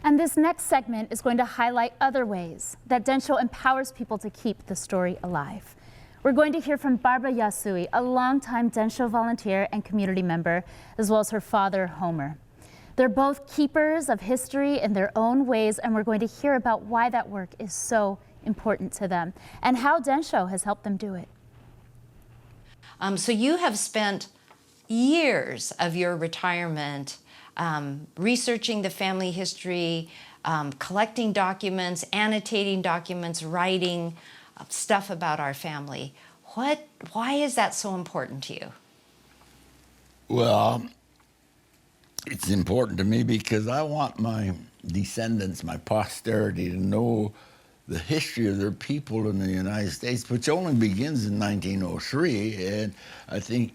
And this next segment is going to highlight other ways that Densho empowers people to keep the story alive. We're going to hear from Barbara Yasui, a longtime Densho volunteer and community member, as well as her father, Homer. They're both keepers of history in their own ways, and we're going to hear about why that work is so important to them and how Densho has helped them do it. So you have spent years of your retirement researching the family history, collecting documents, annotating documents, writing stuff about our family. Why is that so important to you? Well, it's important to me because I want my descendants, my posterity, to know the history of their people in the United States, which only begins in 1903. And I think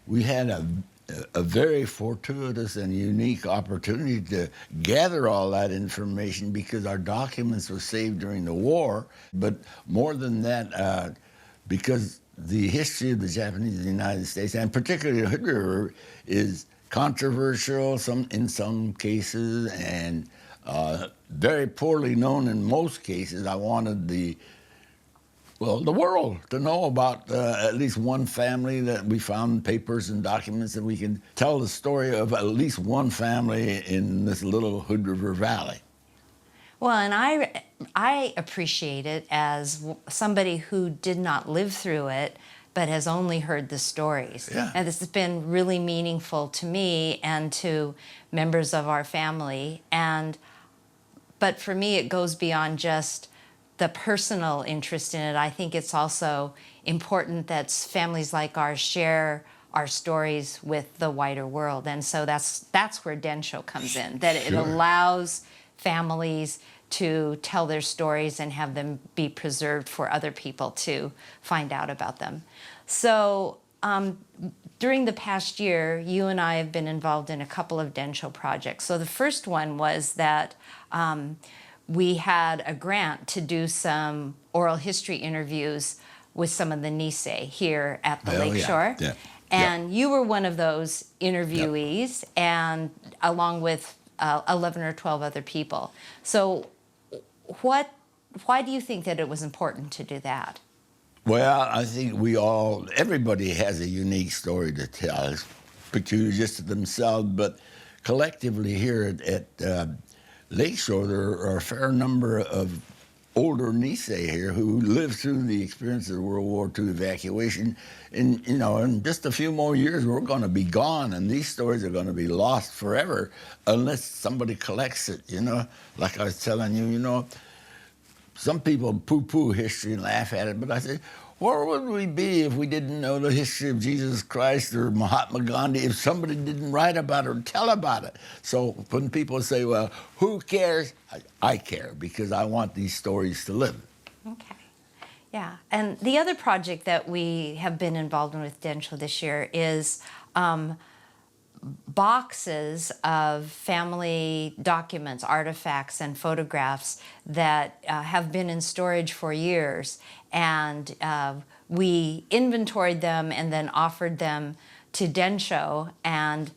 we had a very fortuitous and unique opportunity to gather all that information because our documents were saved during the war. But more than that, because the history of the Japanese in the United States, and particularly the Hood River, is controversial in some cases and very poorly known in most cases. I wanted the world to know about at least one family that we found papers and documents that we can tell the story of at least one family in this little Hood River Valley. Well, and I appreciate it as somebody who did not live through it, but has only heard the stories. Yeah. And this has been really meaningful to me and to members of our family. But for me, it goes beyond just the personal interest in it. I think it's also important that families like ours share our stories with the wider world. And so that's where Densho comes in, that it allows families to tell their stories and have them be preserved for other people to find out about them. So during the past year, you and I have been involved in a couple of Densho projects. So the first one was that we had a grant to do some oral history interviews with some of the Nisei here at the Lakeshore. Yeah. And you were one of those interviewees, and along with 11 or 12 other people. So why do you think that it was important to do that? Well, I think everybody has a unique story to tell. It's peculiar just to themselves, but collectively here at Lakeshore, there are a fair number of older Nisei here who lived through the experience of the World War II evacuation. And, in just a few more years, we're going to be gone, and these stories are going to be lost forever unless somebody collects it, Like I was telling you, some people poo-poo history and laugh at it, but I say, where would we be if we didn't know the history of Jesus Christ or Mahatma Gandhi if somebody didn't write about it or tell about it? So when people say, well, who cares? I care because I want these stories to live. Okay. Yeah. And the other project that we have been involved in with Densho this year is boxes of family documents, artifacts, and photographs that have been in storage for years. And we inventoried them and then offered them to Densho, and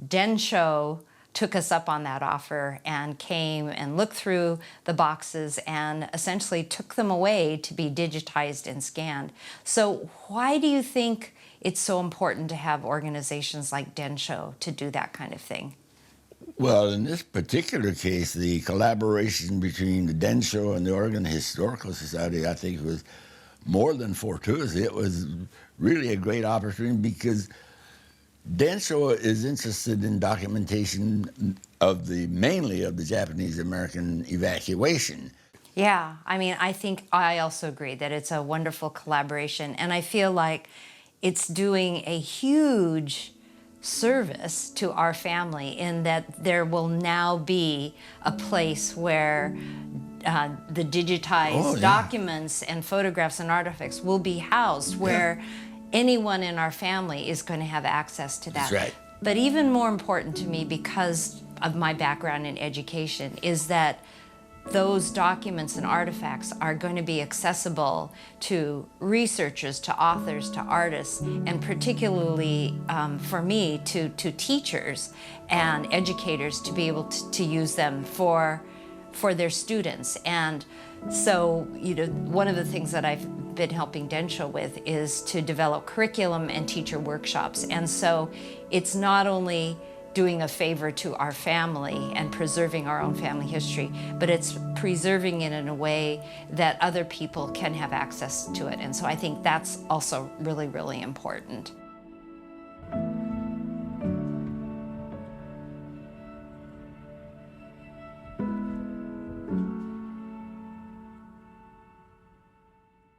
Densho took us up on that offer and came and looked through the boxes and essentially took them away to be digitized and scanned. So why do you think it's so important to have organizations like Densho to do that kind of thing? Well, in this particular case, the collaboration between the Densho and the Oregon Historical Society, I think, was more than fortuitous. It was really a great opportunity because Densho is interested in documentation mainly of the Japanese-American evacuation. Yeah, I think I also agree that it's a wonderful collaboration, and I feel like it's doing a huge service to our family in that there will now be a place where the digitized documents and photographs and artifacts will be housed, where anyone in our family is going to have access to that. That's right. But even more important to me, because of my background in education, is that those documents and artifacts are going to be accessible to researchers, to authors, to artists, and particularly for me, to teachers and educators to be able to use them for their students. And so, one of the things that I've been helping Densho with is to develop curriculum and teacher workshops. And so it's not only doing a favor to our family and preserving our own family history, but it's preserving it in a way that other people can have access to it. And so I think that's also really, really important.